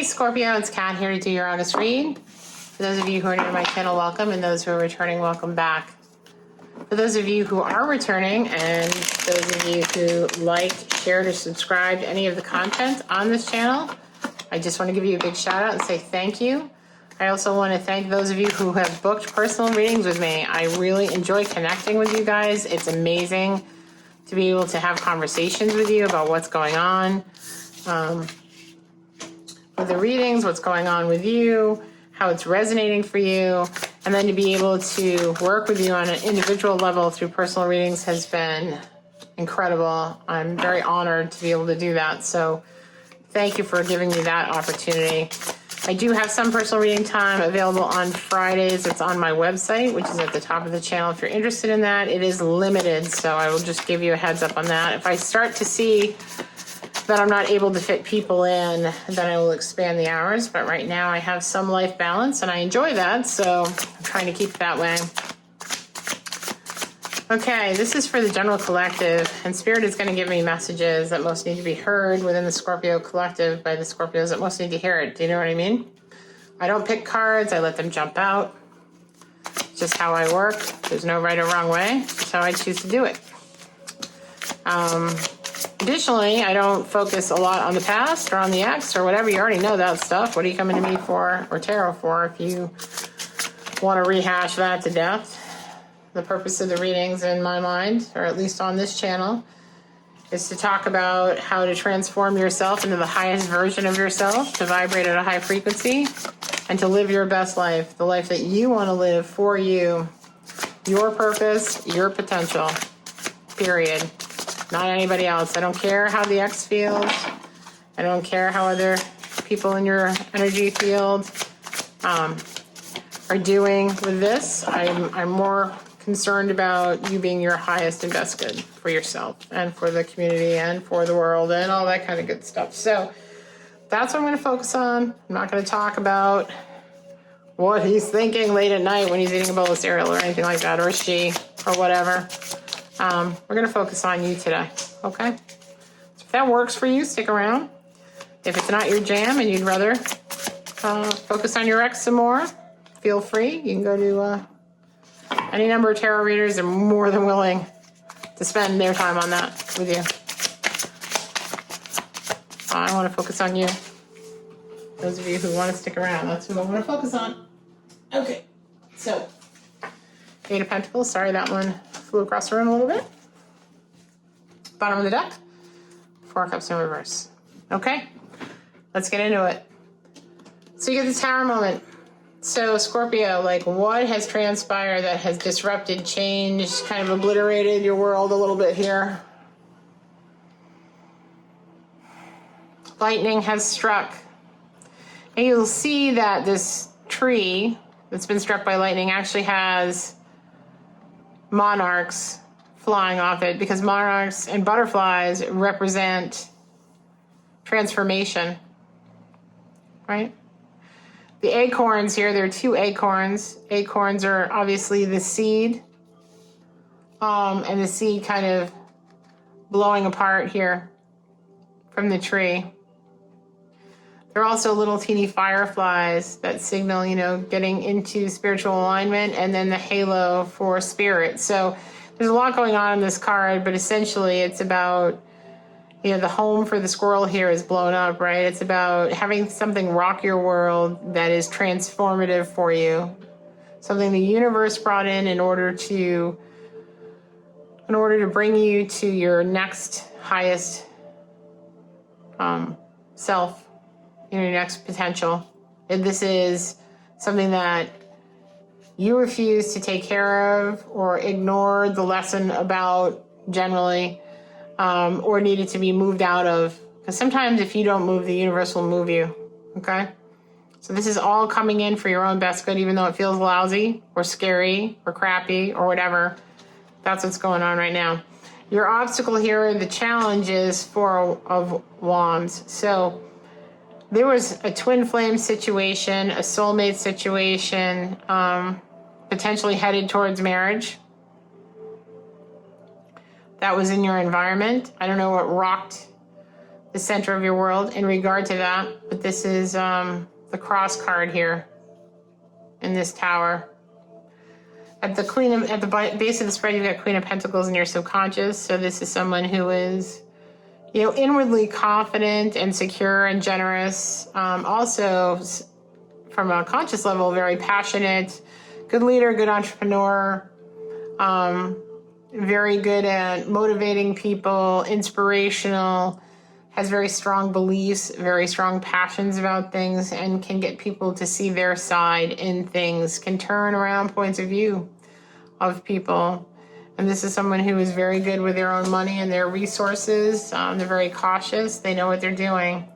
Hey Scorpio, it's Kat here to do your August read. For those of you who are new to my channel, welcome, and those who are returning, welcome back. For those of you who are returning, and those of you who like, shared, or subscribed to any of the content on this channel, I just want to give you a big shout out and say thank you. I also want to thank those of you who have booked personal readings with me. I really enjoy connecting with you guys. It's amazing to be able to have conversations with you about what's going on with the readings, what's going on with you, how it's resonating for you, and then to be able to work with you on an individual level through personal readings has been incredible. I'm very honored to be able to do that. So thank you for giving me that opportunity. I do have some personal reading time available on Fridays. It's on my website, which is at the top of the channel. If you're interested in that, it is limited, so I will just give you a heads up on that. If I start to see that I'm not able to fit people in, then I will expand the hours. But right now I have some life balance and I enjoy that, so I'm trying to keep it that way. Okay, this is for the general collective, and Spirit is going to give me messages that most need to be heard within the Scorpio collective by the Scorpios that most need to hear it. Do you know what I mean? I don't pick cards, I let them jump out. It's just how I work. There's no right or wrong way. It's how I choose to do it. Additionally, I don't focus a lot on the past or on the ex or whatever. You already know that stuff. What are you coming to me for or tarot for if you want to rehash that to death? The purpose of the readings in my mind, or at least on this channel, is to talk about how to transform yourself into the highest version of yourself, to vibrate at a high frequency, and to live your best life, the life that you want to live for you, your purpose, your potential, period. Not anybody else. I don't care how the ex feels. I don't care how other people in your energy field are doing with this. I'm more concerned about you being your highest and best good for yourself and for the community and for the world and all that kind of good stuff. So that's what I'm going to focus on. I'm not going to talk about what he's thinking late at night when he's eating a bowl of cereal or anything like that, or she, or whatever. We're going to focus on you today, okay? So if that works for you, stick around. If it's not your jam and you'd rather focus on your ex some more, feel free. You can go to any number of tarot readers. Are more than willing to spend their time on that with you. I want to focus on you. Those of you who want to stick around, that's who I want to focus on. Okay, so Eight of Pentacles. Sorry, that one flew across the room a little bit. Bottom of the deck. Four Cups in reverse. Okay, let's get into it. So you get the Tower moment. So Scorpio, like, what has transpired that has disrupted, changed, kind of obliterated your world a little bit here? Lightning has struck. And you'll see that this tree that's been struck by lightning actually has monarchs flying off it, because monarchs and butterflies represent transformation, right? The acorns here, there are two acorns. Acorns are obviously the seed, and the seed kind of blowing apart here from the tree. There are also little teeny fireflies that signal, you know, getting into spiritual alignment, and then the halo for spirit. So there's a lot going on in this card, but essentially it's about, you know, the home for the squirrel here is blown up, right? It's about having something rock your world that is transformative for you. Something the universe brought in order to bring you to your next highest self, your next potential. And this is something that you refuse to take care of or ignore the lesson about generally, or needed to be moved out of. Because sometimes if you don't move, the universe will move you, okay? So this is all coming in for your own best good, even though it feels lousy or scary or crappy or whatever. That's what's going on right now. Your obstacle here, the challenge is Four of Wands. So there was a twin flame situation, a soulmate situation, potentially headed towards marriage. That was in your environment. I don't know what rocked the center of your world in regard to that. But this is the cross card here in this tower. At the base of the spread, you've got Queen of Pentacles in your subconscious. So this is someone who is, inwardly confident and secure and generous. Also, from a conscious level, very passionate, good leader, good entrepreneur, very good at motivating people, inspirational, has very strong beliefs, very strong passions about things, and can get people to see their side in things, can turn around points of view of people. And this is someone who is very good with their own money and their resources. They're very cautious. They know what they're doing.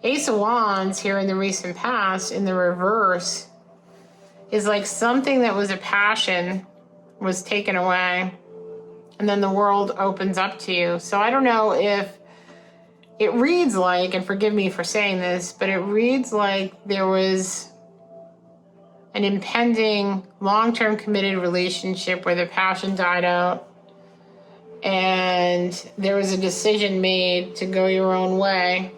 Ace of Wands here in the recent past, in the reverse, is like something that was a passion was taken away, and then the world opens up to you. So I don't know if it reads like, and forgive me for saying this, but it reads like there was an impending long-term committed relationship where the passion died out and there was a decision made to go your own way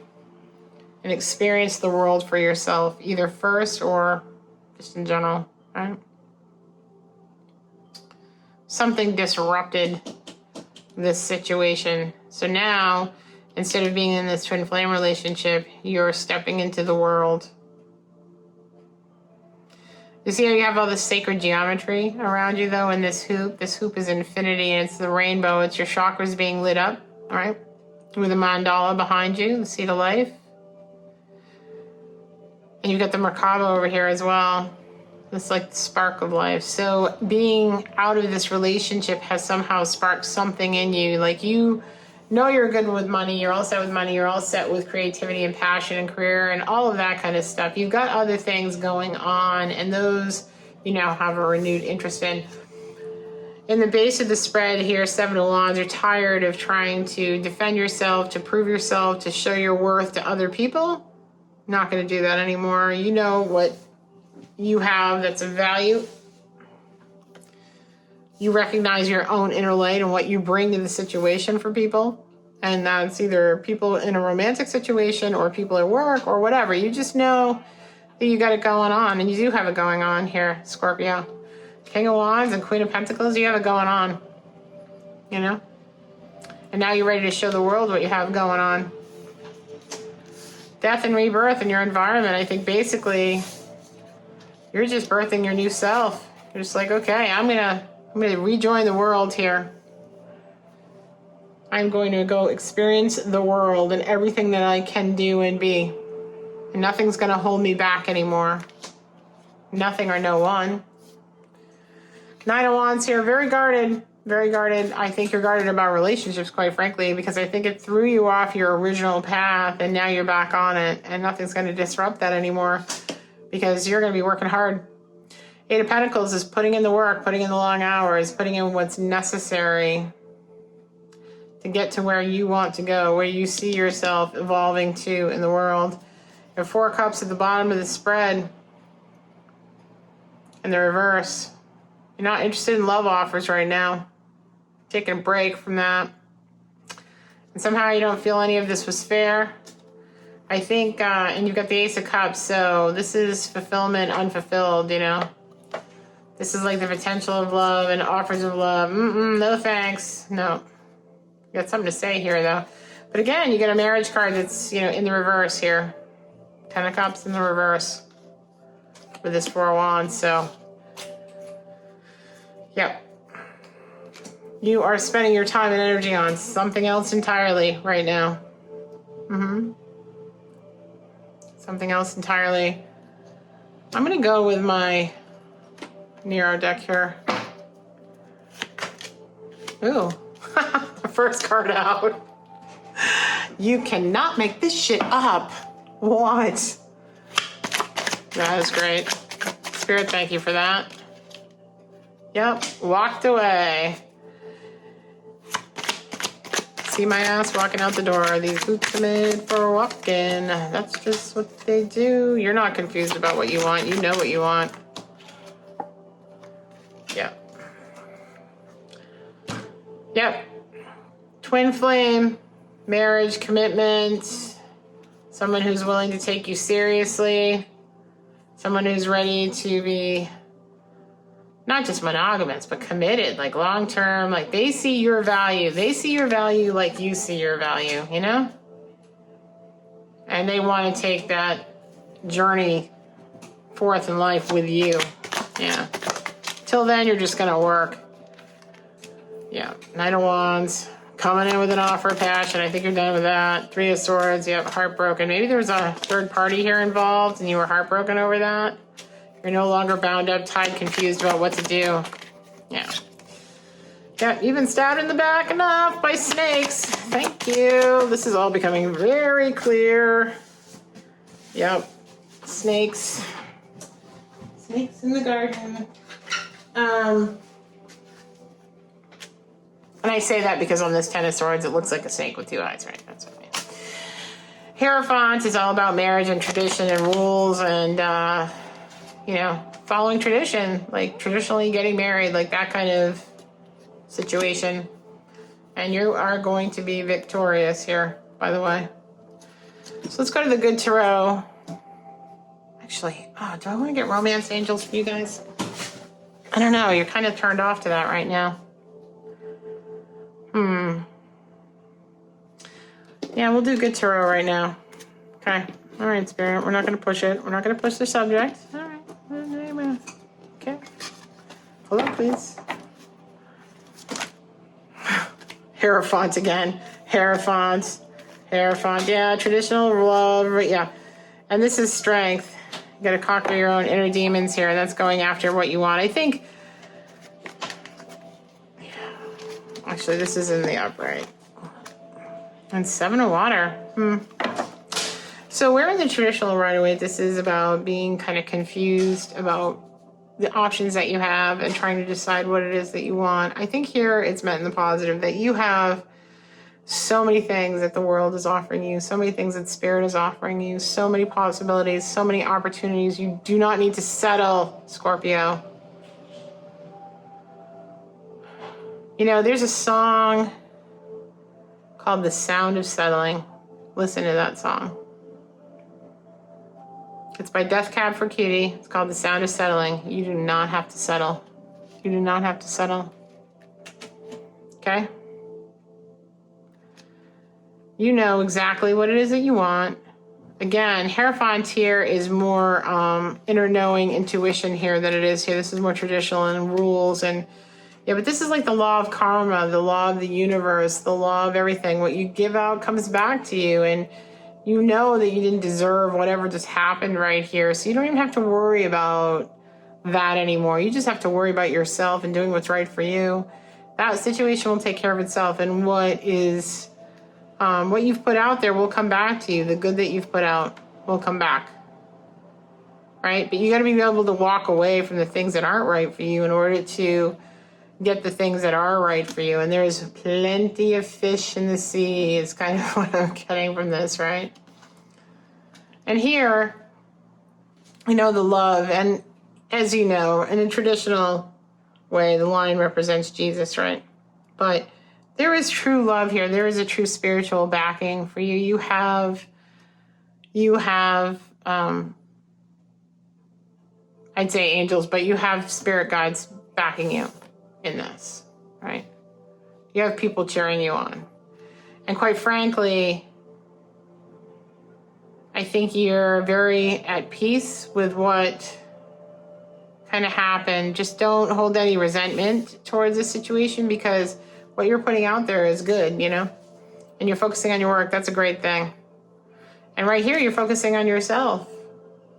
and experience the world for yourself, either first or just in general, right? Something disrupted this situation. So now, instead of being in this twin flame relationship, you're stepping into the world. You see how you have all this sacred geometry around you, though, in this hoop? This hoop is infinity, and it's the rainbow. It's your chakras being lit up, all right? With a mandala behind you, the seed of life. And you've got the Merkaba over here as well. It's like the spark of life. So being out of this relationship has somehow sparked something in you. Like, you know you're good with money. You're all set with money. You're all set with creativity and passion and career and all of that kind of stuff. You've got other things going on, and those you now have a renewed interest in. In the base of the spread here, Seven of Wands, you're tired of trying to defend yourself, to prove yourself, to show your worth to other people. Not going to do that anymore. You know what you have that's of value. You recognize your own inner light and what you bring to the situation for people. And that's either people in a romantic situation or people at work or whatever. You just know that you got it going on, and you do have it going on here, Scorpio. King of Wands and Queen of Pentacles, you have it going on, And now you're ready to show the world what you have going on. Death and rebirth in your environment. I think basically you're just birthing your new self. You're just like, okay, I'm gonna rejoin the world here. I'm going to go experience the world and everything that I can do and be. And nothing's gonna hold me back anymore. Nothing or no one. Nine of Wands here, very guarded. Very guarded. I think you're guarded about relationships, quite frankly, because I think it threw you off your original path and now you're back on it, and nothing's going to disrupt that anymore because you're going to be working hard. Eight of Pentacles is putting in the work, putting in the long hours, putting in what's necessary to get to where you want to go, where you see yourself evolving to in the world. You have Four Cups at the bottom of the spread in the reverse. You're not interested in love offers right now. Taking a break from that. And somehow you don't feel any of this was fair. I think, and you've got the Ace of Cups, so this is fulfillment unfulfilled, This is like the potential of love and offers of love. No thanks. No. You got something to say here, though. But again, you get a marriage card that's, in the reverse here. Ten of Cups in the reverse with this Four of Wands, so. Yep. You are spending your time and energy on something else entirely right now. Something else entirely. I'm going to go with my Nero deck here. Ooh. First card out. You cannot make this shit up. What? That is great. Spirit, thank you for that. Yep. Walked away. See my ass walking out the door. These boots are made for walking. That's just what they do. You're not confused about what you want. You know what you want. Yep. Twin flame. marriage, commitment, someone who's willing to take you seriously, someone who's ready to be not just monogamous, but committed, like long-term, like they see your value. They see your value like you see your value, you know? And they want to take that journey forth in life with you. Yeah. Till then, you're just going to work. Yeah. Knight of Wands. Coming in with an offer of passion. I think you're done with that. Three of Swords. Yep. Heartbroken. Maybe there was a third party here involved and you were heartbroken over that. You're no longer bound up, tied, confused about what to do. Yeah. Yeah, you've been stabbed in the back enough by snakes. Thank you. This is all becoming very clear. Yep. Snakes. Snakes in the garden. And I say that because on this Ten of Swords, it looks like a snake with two eyes, right? That's what I mean. Hierophant is all about marriage and tradition and rules and, you know, following tradition, like traditionally getting married, like that kind of situation. And you are going to be victorious here, by the way. So let's go to the good tarot. Actually, do I want to get romance angels for you guys? I don't know. You're kind of turned off to that right now. Yeah, we'll do good tarot right now. Okay. All right, Spirit. We're not going to push it. We're not going to push the subject. All right. Okay. Hold on, please. Hierophant again. Hierophant. Yeah, traditional love. Yeah. And this is strength. You got to conquer your own inner demons here. That's going after what you want. I think. Actually, this is in the upright. And Seven of Water. So we're in the traditional right away. This is about being kind of confused about the options that you have and trying to decide what it is that you want. I think here it's meant in the positive that you have so many things that the world is offering you, so many things that Spirit is offering you, so many possibilities, so many opportunities. You do not need to settle, Scorpio. You know, there's a song called The Sound of Settling. Listen to that song. It's by Death Cab for Cutie. It's called The Sound of Settling. You do not have to settle. You do not have to settle. Okay? You know exactly what it is that you want. Again, Hierophant here is more inner knowing, intuition here than it is here. This is more traditional and rules and yeah, but this is like the law of karma, the law of the universe, the law of everything. What you give out comes back to you, and you know that you didn't deserve whatever just happened right here. So you don't even have to worry about that anymore. You just have to worry about yourself and doing what's right for you. That situation will take care of itself, and what is what you've put out there will come back to you. The good that you've put out will come back, right? But you got to be able to walk away from the things that aren't right for you in order to get the things that are right for you. And there's plenty of fish in the sea is kind of what I'm getting from this, right? And here, you know, the love, and as you know, in a traditional way, the lion represents Jesus, right? But there is true love here. There is a true spiritual backing for you. You have I'd say angels, but you have spirit guides backing you in this, right? You have people cheering you on. And quite frankly, I think you're very at peace with what kind of happened. Just don't hold any resentment towards the situation because what you're putting out there is good, you know? And you're focusing on your work. That's a great thing. And right here, you're focusing on yourself,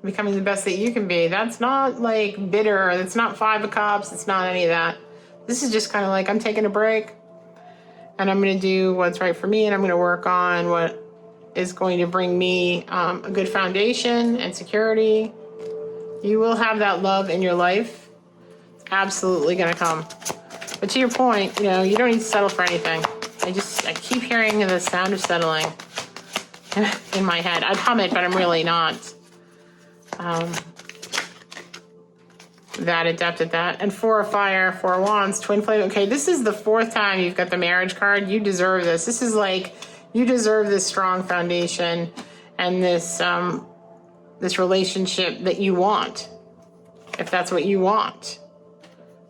becoming the best that you can be. That's not like bitter. That's not Five of Cups. It's not any of that. This is just kind of like, I'm taking a break and I'm going to do what's right for me and I'm going to work on what is going to bring me a good foundation and security. You will have that love in your life. It's absolutely going to come. But to your point, you know, you don't need to settle for anything. I keep hearing the sound of settling in my head. I'd hum it, but I'm really not that adept at that. And Four of Fire, Four of Wands, Twin Flame. Okay, this is the fourth time you've got the marriage card. You deserve this. This is like You deserve this strong foundation and this this relationship that you want, if that's what you want.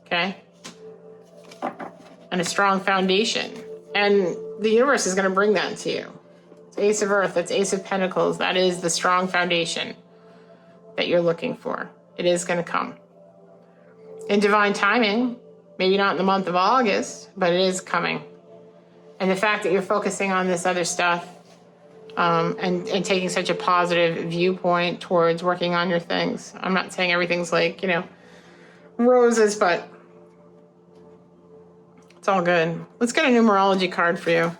Okay? And a strong foundation. And the universe is going to bring that to you. It's Ace of Earth, that's Ace of Pentacles. That is the strong foundation that you're looking for. It is going to come. In divine timing, maybe not in the month of August, but it is coming. And the fact that you're focusing on this other stuff and taking such a positive viewpoint towards working on your things. I'm not saying everything's like, roses, but it's all good. Let's get a numerology card for you.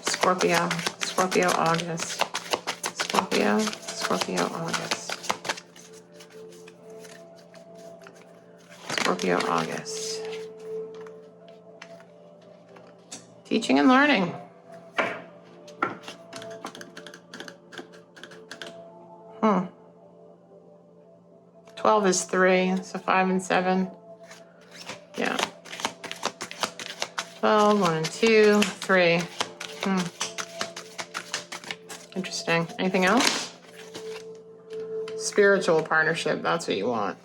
Scorpio August. Scorpio August. Scorpio August. Teaching and learning. Hmm. 12 is 3, so 5 and 7. Yeah. 12, 1 and 2, 3. Interesting. Anything else? Spiritual partnership, that's what you want.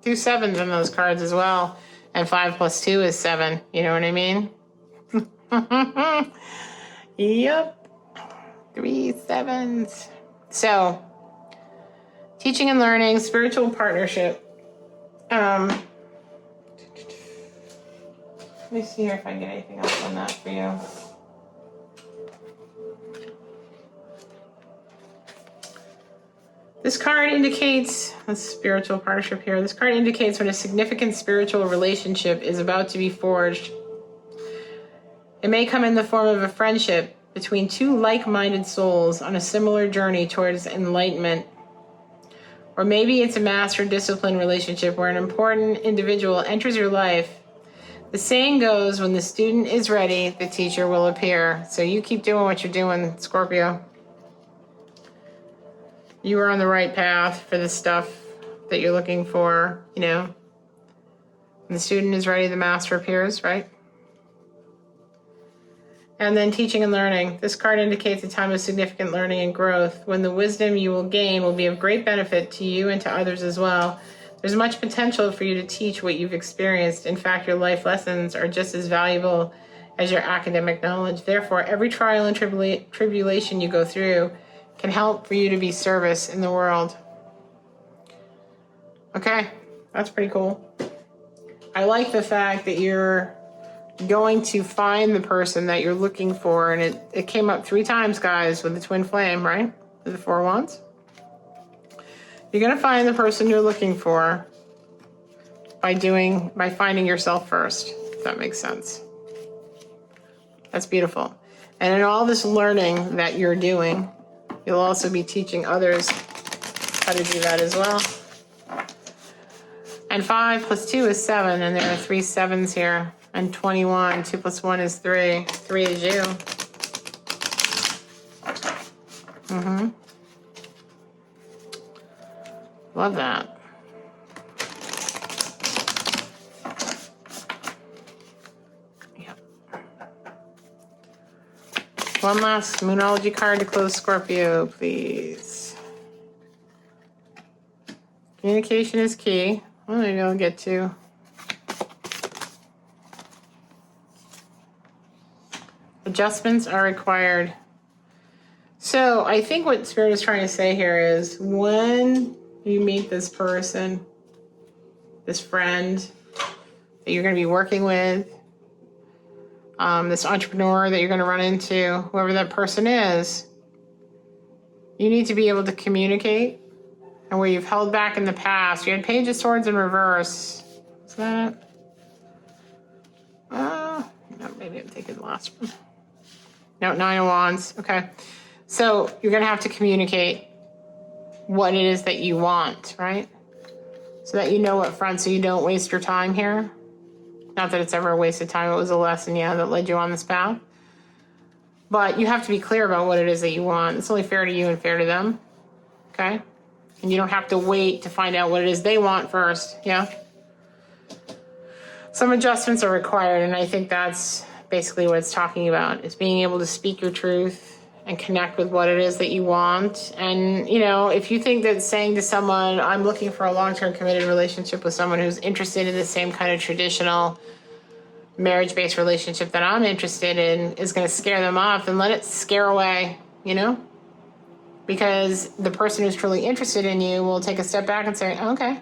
2 sevens in those cards as well. And 5 plus 2 is 7. You know what I mean? Yep. 3 sevens. So, teaching and learning, spiritual partnership. Let me see here if I can get anything else on that for you. This card indicates, that's spiritual partnership here. This card indicates when a significant spiritual relationship is about to be forged. It may come in the form of a friendship between 2 like-minded souls on a similar journey towards enlightenment. Or maybe it's a master discipline relationship where an important individual enters your life. The saying goes, when the student is ready, the teacher will appear. So you keep doing what you're doing, Scorpio. You are on the right path for the stuff that you're looking for, When the student is ready, the master appears, right? And then teaching and learning. This card indicates a time of significant learning and growth, when the wisdom you will gain will be of great benefit to you and to others as well. There's much potential for you to teach what you've experienced. In fact, your life lessons are just as valuable as your academic knowledge. Therefore, every trial and tribulation you go through can help for you to be service in the world. Okay, that's pretty cool. I like the fact that you're going to find the person that you're looking for, and it came up 3 times, guys, with the twin flame, right? With the 4 wands. You're going to find the person you're looking for by finding yourself first, if that makes sense. That's beautiful. And in all this learning that you're doing, you'll also be teaching others how to do that as well. And 5 plus 2 is 7, and there are 3 sevens here. And 21, 2 plus 1 is 3. 3 is you. Love that. Yep. One last Moonology card to close Scorpio, please. Communication is key. Well, maybe I'll get to. Adjustments are required. So I think what Spirit is trying to say here is when you meet this person, this friend that you're going to be working with, this entrepreneur that you're going to run into, whoever that person is, you need to be able to communicate. And where you've held back in the past, you had Page of Swords in reverse. Is that it? No, maybe I'm taking the last one. No, 9 of Wands. Okay. So you're going to have to communicate what it is that you want, right? So that you know what front, so you don't waste your time here. Not that it's ever a waste of time. It was a lesson, that led you on this path. But you have to be clear about what it is that you want. It's only fair to you and fair to them. Okay? And you don't have to wait to find out what it is they want first. Yeah? some adjustments are required, and I think that's basically what it's talking about, is being able to speak your truth and connect with what it is that you want. And, you know, if you think that saying to someone, I'm looking for a long-term committed relationship with someone who's interested in the same kind of traditional marriage-based relationship that I'm interested in is going to scare them off, then let it scare away, you know? Because the person who's truly interested in you will take a step back and say, okay.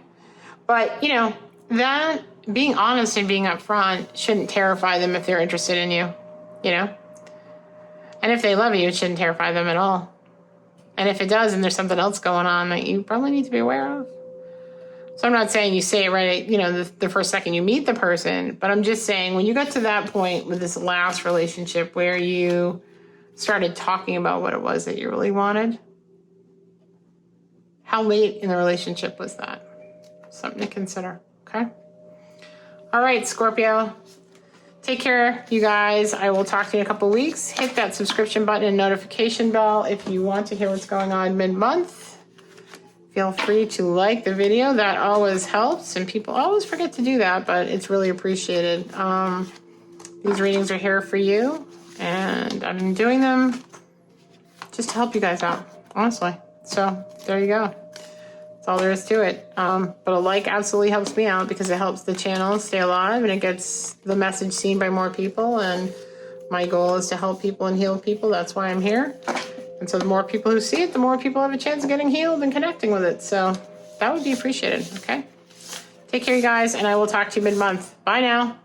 But, you know, that being honest and being upfront shouldn't terrify them if they're interested in you, you know? And if they love you, it shouldn't terrify them at all. And if it does, and there's something else going on that you probably need to be aware of. So I'm not saying you say it right, you know, the first second you meet the person, but I'm just saying when you got to that point with this last relationship where you started talking about what it was that you really wanted, how late in the relationship was that? Something to consider, okay? All right, Scorpio. Take care, you guys. I will talk to you in a couple weeks. Hit that subscription button and notification bell if you want to hear what's going on mid-month. Feel free to like the video. That always helps, and people always forget to do that, but it's really appreciated. These readings are here for you, and I'm doing them just to help you guys out, honestly. So there you go. That's all there is to it. But a like absolutely helps me out because it helps the channel stay alive and it gets the message seen by more people. And my goal is to help people and heal people. That's why I'm here. And so the more people who see it, the more people have a chance of getting healed and connecting with it. So that would be appreciated, okay? Take care, you guys, and I will talk to you mid-month. Bye now.